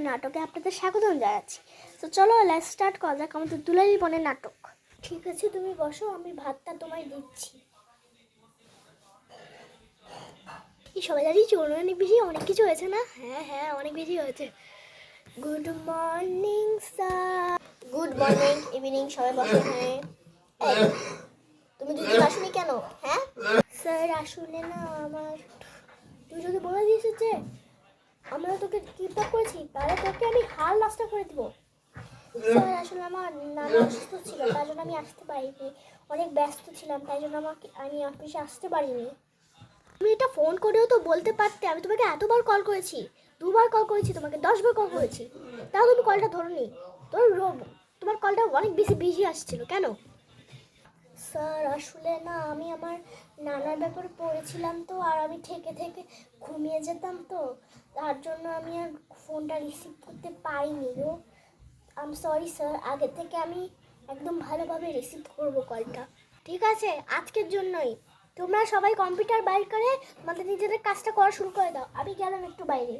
নাটকে আপনাদের স্বাগতম জানাচ্ছি। তো চলো লেটস স্টার্ট করা যাক আমাদের দুলালি বোনের নাটক। ঠিক আছে, তুমি বসো, আমি ভাতটা তোমায় দিচ্ছি। এই সবাই জানিস অনেক কিছু হয়েছে না? হ্যাঁ অনেক বেশি হয়েছে। Good morning sir. Good morning evening, সবাই বসে। হ্যাঁ তুমি দুজন আসুনি কেন? হ্যাঁ স্যার আসলে না আমার তুই যদি বলে দিয়েছিস যে আমরা তোকে কিডন্যাপ করেছি, তাহলে তোকে আমি হাল রাস্তা করে দিব। স্যার আসলে আমার নানা অসুস্থ ছিল, তার জন্য আমি আসতে পারিনি, অনেক ব্যস্ত ছিলাম, তাই জন্য আমি অফিসে আসতে পারিনি। তুমি এটা ফোন করেও তো বলতে পারতে, আমি তোমাকে এতবার কল করেছি, 2বার কল করেছি, তোমাকে 10বার কল করেছি, তাও তুমি কলটা ধরোনি। তোমার কলটা অনেক বেশি বিজি আসছিল কেন? স্যার আসলে না আমি আমার নানার ব্যাপারে পড়েছিলাম তো, আর আমি থেকে থেকে ঘুমিয়ে যেতাম তো, তার জন্য আমি আর ফোনটা রিসিভ করতে পারিনি গো। আই এম সরি স্যার, আগে থেকে আমি একদম ভালোভাবে রিসিভ করবো কলটা। ঠিক আছে, আজকের জন্যই তোমরা সবাই কম্পিউটার বাইর করে তোমাদের নিজেদের কাজটা করা শুরু করে দাও, আমি গেলাম একটু বাইরে।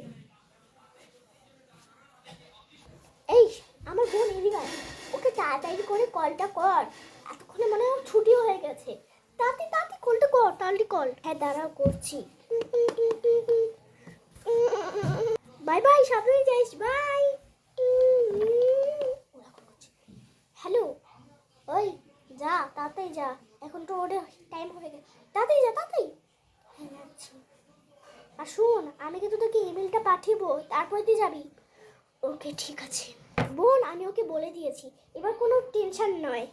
এই আমার বোন এদিকে, ওকে তাড়াতাড়ি করে কলটা কর, এতক্ষণে মনে হয় ছুটিও হয়ে গেছে। তাড়াতাড়ি কলটা কর, তাড়াতাড়ি কল। হ্যাঁ দাঁড়াও করছি। বাই বাই, সাবধানে যাইস, বাই। হ্যালো, ওই যা তাড়াতাড়ি যা, এখন তো ওদের টাইম হয়ে গেছে, তাড়াতাড়ি যা তাড়াতাড়ি। হ্যাঁ যাচ্ছি। আর শোন, আমি কিন্তু তোকে ইমেলটা পাঠিয়েবো, তারপরে তুই যাবি। ওকে ঠিক আছে বোন, আমি ওকে বলে দিয়েছি, এবার কোনো টেনশন নয়।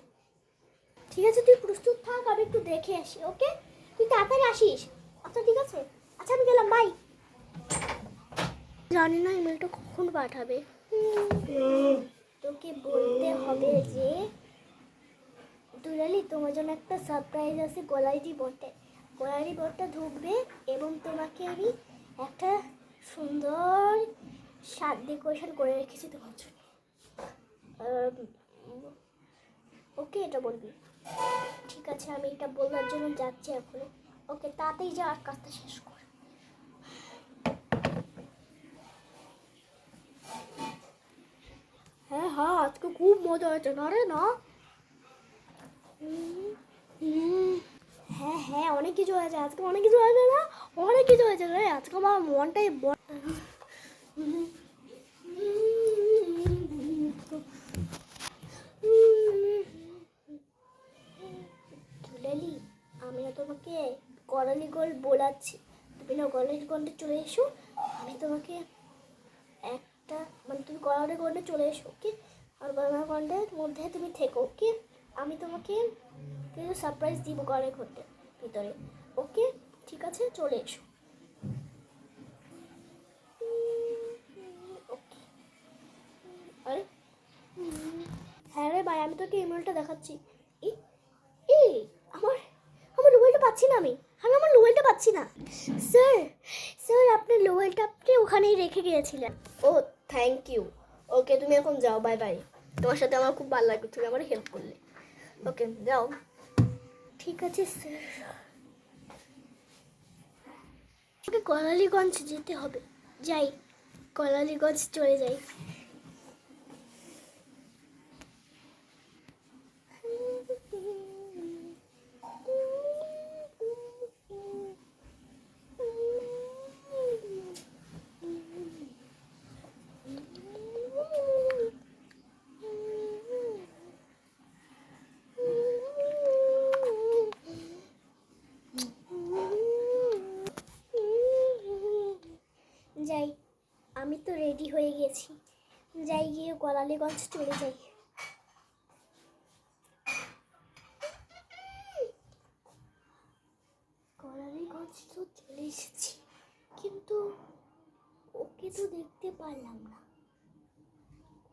ঠিক আছে তুই প্রস্তুত থাক, আমি একটু দেখে আসি। ওকে তুই তাড়াতাড়ি আসিস। আচ্ছা ঠিক আছে, আচ্ছা আমি গেলাম, বাই। জানি না ইমেলটা কখন পাঠাবে। তোকে বলতে হবে যে দুলালি তোমার জন্য একটা সারপ্রাইজ আছে, গোলারি বটটা ঢুকবে এবং তোমাকে আমি একটা সুন্দর স্বাদ ডেকোরেশন করে রেখেছি তোমার জন্য। ওকে এটা বলবি? ঠিক আছে, আমি এটা বলার জন্য যাচ্ছি এখন। ওকে তাতেই যা, আর কাজটা শেষ কর। হ্যাঁ আজকে খুব মজা হয়েছে না রে না? হ্যাঁ অনেক কিছু হয়েছে আজকে, অনেক কিছু হয়েছে না? অনেক কিছু হয়েছে রে আজকে, আমার মনটাই দুলালি, আমিও তোমাকে করালি গোল্ড বোলাচ্ছি, তুমি না করালি গোল্ডে চলে এসো, আমি তোমাকে একটা তুমি করালি গোল্ডে চলে এসো। ওকে, আর করালি গোল্ডের মধ্যে তুমি থেকো। ওকে, আমি তোমাকে কিছু সারপ্রাইজ দিব করালি গোল্ডের ভিতরে। ওকে ঠিক আছে, চলে এসো। ওকে আরে হ্যাঁ রে ভাই, আমি তোকে ইমেলটা দেখাচ্ছি। এই আমার আমার মোবাইলটা পাচ্ছি না, আমি আমার মোবাইলটা পাচ্ছি না। স্যার আপনার মোবাইলটা আপনি ওখানেই রেখে গিয়েছিলেন। ও থ্যাংক ইউ। ওকে তুমি এখন যাও, বাই বাই। তোমার সাথে আমার খুব ভালো লাগবে, তুমি আমার হেল্প করলে। ওকে যাও। ঠিক আছে স্যার, ওকে কলালীগঞ্জ যেতে হবে, যাই, কলালীগঞ্জ চলে যাই। যাই, আমি তো রেডি হয়ে গেছি, যাই গিয়ে কলালীগঞ্জ চলে যাই। কলালীগঞ্জ তো চলে এসেছি, কিন্তু ওকে তো দেখতে পারলাম না,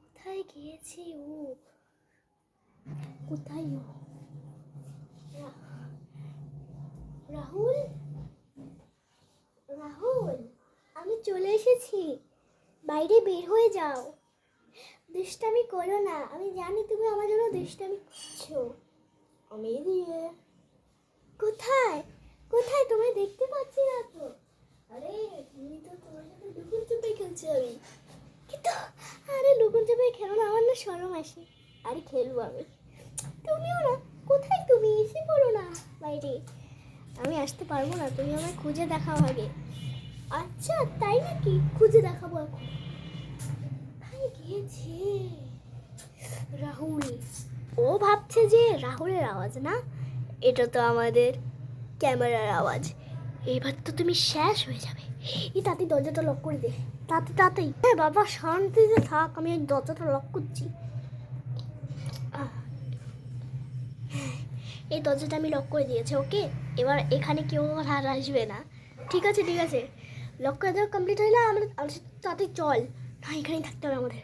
কোথায় গিয়েছে ও? কোথায় ও? রাহুল, রাহুল, আমি চলে এসেছি, বাইরে বের হয়ে যাও, দুষ্টামি করো না, আমি জানি তুমি আমার জন্য দুষ্টামি করছো। আমি দিয়ে কোথায় কোথায় তোমায় দেখতে পাচ্ছি না তো। আরে তুমি তো, তোমার সাথে লুকোচুপি খেলছি আমি। কি তো, আরে লুকোন চাপে খেলো না, আমার না শরম আসে। আরে খেলবো আমি, তুমিও না। কোথায় তুমি? এসে পড়ো না বাইরে। আমি আসতে পারবো না, তুমি আমায় খুঁজে দেখাও আগে। আচ্ছা তাই নাকি, খুঁজে দেখাবো এখন। কোথায় গিয়েছে রাহুল? ও ভাবছে যে রাহুলের আওয়াজ না, এটা তো আমাদের ক্যামেরার আওয়াজ। এবার তো তুমি শেষ হয়ে যাবে। এই তাতে দরজাটা লক করে দে, তাড়াতাড়ি। হ্যাঁ বাবা শান্তিতে থাক, আমি এই দরজাটা লক করছি। এই দরজাটা আমি লক করে দিয়েছি, ওকে? এবার এখানে কেউ আর আসবে না। ঠিক আছে ঠিক আছে, লক করে দেওয়া কমপ্লিট হয়ে না, আমরা তাতে চল। না এখানেই থাকতে হবে আমাদের।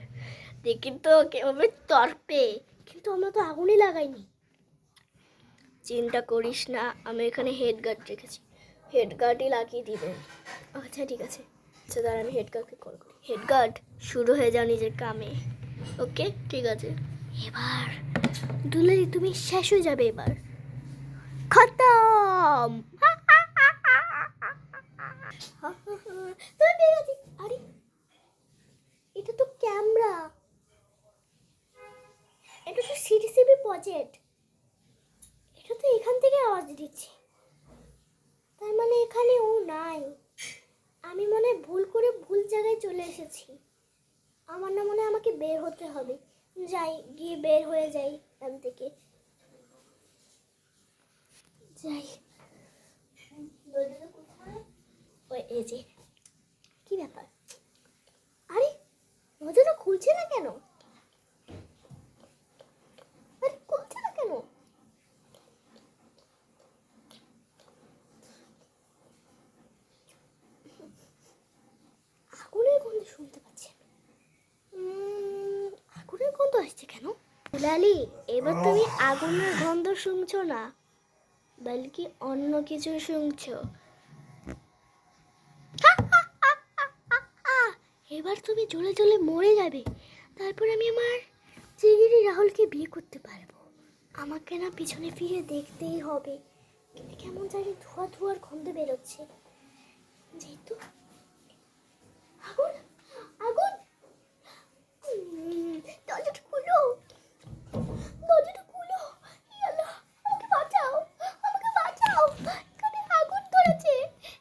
দেখি তো কেভাবে তর্পে, কিন্তু আমরা তো আগুনই লাগাইনি। চিন্তা করিস না, আমি এখানে হেড গার্ড রেখেছি, হেড গার্ডই লাগিয়ে দিবে। আচ্ছা ঠিক আছে, আচ্ছা দাঁড়া আমি হেড গার্ডকে কল করি। হেড গার্ড, শুরু হয়ে যাও নিজের কামে। ওকে ঠিক আছে। এবার দুলারি তুমি শেষ হয়ে যাবে এবার, খতম। তুমি বেরোতে, আরে এটা তো ক্যামেরা, এটা তো সিটিসিবি প্রজেক্ট, এটা তো এখান থেকে আওয়াজ দিচ্ছে, তার মানে এখানে ও নাই। আমি মনে ভুল জায়গায় চলে এসেছি। আমার না মনে আমাকে বের হতে হবে। যাই, গিয়ে বের হয়ে যাই এখান থেকে। যাই, ওই এই যে, কি ব্যাপার? আরে দরজাটা খুলছে না কেন? আরে খুলছে না কেন? আগুনের গন্ধ শুনতে পাচ্ছি আমি। আগুনের গন্ধ আসছে কেন? লালি, এবার তুমি আগুনের গন্ধ শুনছো না, বলকি অন্য কিছু শুনছো। এবার তুমি জ্বলে জ্বলে মরে যাবে, তারপর আমি আমার চিগিরি রাহুলকে বিয়ে করতে পারবো। আমাকে না পিছনে ফিরে দেখতেই হবে, কিন্তু কেমন জানি ধোয়া ধোয়ার গন্ধ বেরোচ্ছে। যেহেতু আগুন, আগুন, দরজাটা খুলো, দরজাটা খুলো। ইয়াল্লা, আমাকে বাঁচাও, আমাকে বাঁচাও, এখানে আগুন ধরেছে,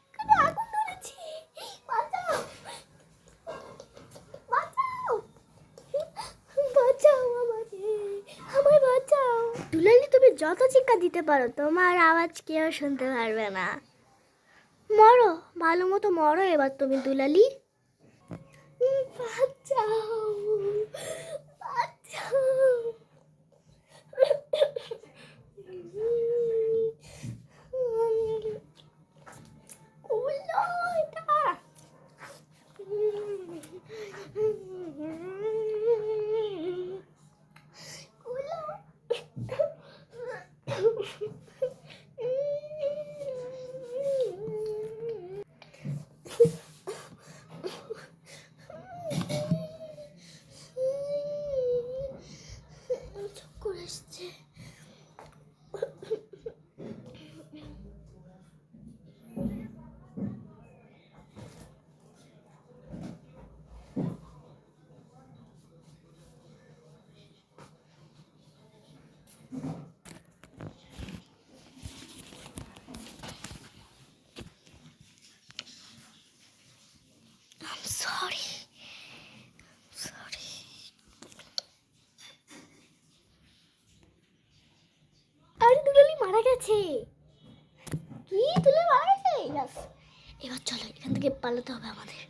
এখানে আগুন ধরেছে, বাঁচাও, বাঁচাও, বাঁচাও আমাকে, আমায় বাঁচাও। দুলালি তুমি যত চিৎকার দিতে পারো, তোমার আওয়াজ কেউ শুনতে পারবে না। মরো, ভালো মতো মরো এবার তুমি দুলালি। বাঁচাও, বাঁচাও। খুলো এটা। খুলো। চক্কর আসছে। Sorry, sorry. আরে দুলালি মারা গেছে। কি, তুলে মারা গেছে? ইয়াস, এবার চলো এখান থেকে পালাতে হবে আমাদের।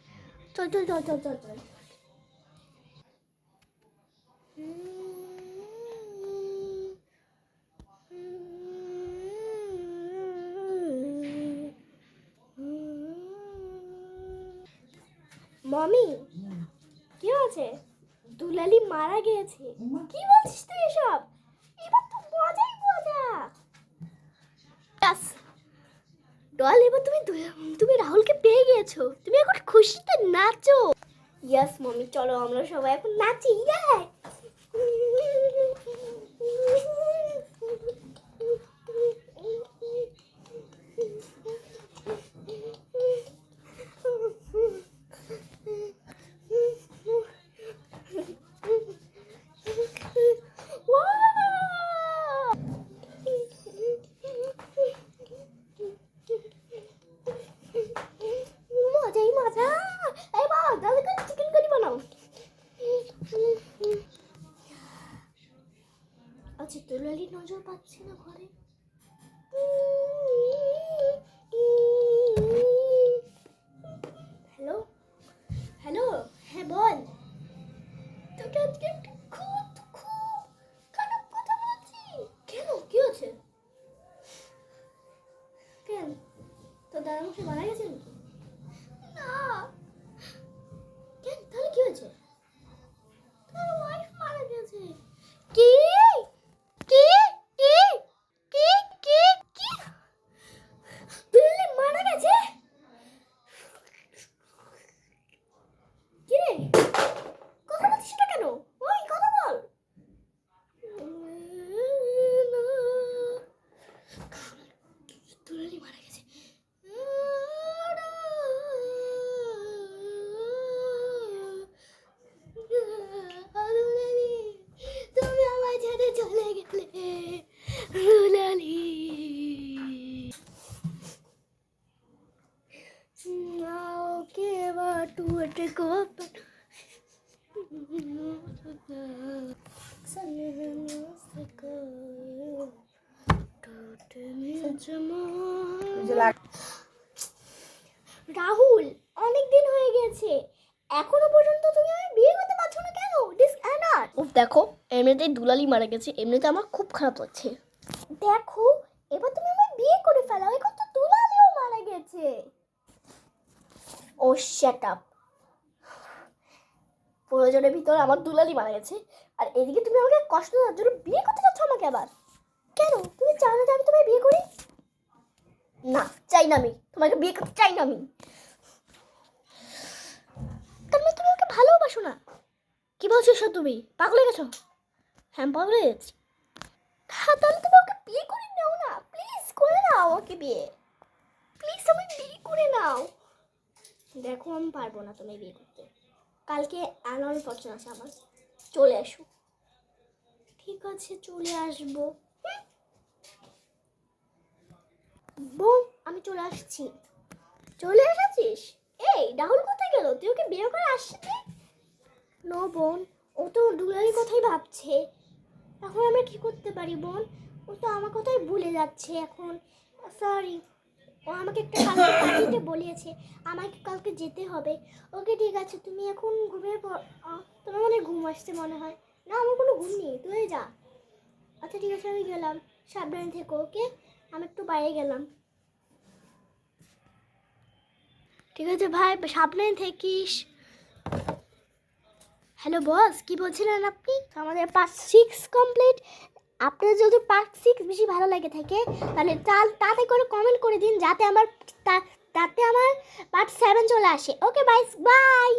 চল চল চল চল চল চল। মমি, কি আছে? দুলালি মারা গিয়েছে। কি বলছিস তুই এসব? এবার তো মজাই মজা। ব্যাস, ডল, এবার তুমি রাহুলকে পেয়ে গিয়েছো, তুমি এখন খুশিতে নাচো। ইয়েস মমি, চলো আমরা সবাই এখন নাচি। ইয়ে, দুলালির নজর পাচ্ছি না ঘরে। হ্যালো হ্যালো, হ্যাঁ বল। তোকে আজকে একটা খুব খুব খারাপ কথা বলছি। কেন, কি হয়েছে? কেন, তোর দাদা মশাই মারা গেছে নাকি? না। কেন, তাহলে কি হয়েছে? তোর ওয়াইফ মারা গেছে। কি কি কি কি কি কি? দুলালি মারা গেছে? কি রে, কথা বলছিস না কেন? ওই কথা বল। দুলালি মারা গেছে। দুলালি, তুমি আমার ছেড়ে চলে গেলে। দুলালি, ওকে এবার টুটে কোপ রাহুল, অনেক দিন হয়ে গেছে, এখনো পর্যন্ত তুমি আমার বিয়ে করতে পারছো না কেন? দেখো, এমনিতেই দুলালি মারা গেছে, এমনিতে আমার খুব খারাপ লাগছে। দেখো, এবার তুমি আমার বিয়ে করে ফেলো, এখন তো দুলালিও মারা গেছে। ও শ্যাট আপ। প্রয়োজনের ভিতরে আমার দুলালি মারা গেছে, আর এদিকে তুমি আমাকে কষ্ট দেওয়ার জন্য বিয়ে করতে চাচ্ছ আমাকে আবার। কেন, তুমি চাও না যে আমি তোমায় বিয়ে করি? না, চাই না, আমি তোমাকে বিয়ে করতে চাই না। আমি তার মানে তুমি আমাকে ভালোবাসো না? কি বলছো সব? তুমি পাগল হয়ে গেছো? হ্যাঁ, পাগল হয়ে গেছি। হ্যাঁ, তাহলে তুমি ওকে বিয়ে করে নাও না, প্লিজ করে নাও ওকে বিয়ে, প্লিজ আমাকে বিয়ে করে নাও। দেখো, আমি পারবো না তুমি বিয়ে করতে। কালকে অ্যানুয়াল ফাংশন আছে আমার, চলে আসো। ঠিক আছে, চলে আসবো। বোন, আমি চলে আসছি। চলে এসেছিস? এই রাহুল কোথায় গেল? তুই ওকে বিয়ে করে আসছিস? নো বোন, ও তো দুলালির কথাই ভাবছে। এখন আমরা কি করতে পারি বোন? ও তো আমার কথাই ভুলে যাচ্ছে এখন। সরি, ও আমাকে একটা কালকে পার্টিতে বলেছে, আমাকে কালকে যেতে হবে। ওকে ঠিক আছে, তুমি এখন ঘুমিয়ে পড়। তোমার মনে ঘুম আসছে মনে হয়। না, আমার কোনো ঘুম নেই, তুই যা। আচ্ছা ঠিক আছে, আমি গেলাম, সাবধানে থেকো। ওকে, আমি একটু বাইরে গেলাম। ঠিক আছে ভাই, সাবধানে থাকিস। হ্যালো বস, কি বলছিলেন আপনি? আমাদের পার্ট 6 কমপ্লিট। আপনার যদি পার্ট 6 বেশি ভালো লাগে থাকে, তাহলে তাতে করে কমেন্ট করে দিন, যাতে আমার পার্ট 7 চলে আসে। Okay bye bye.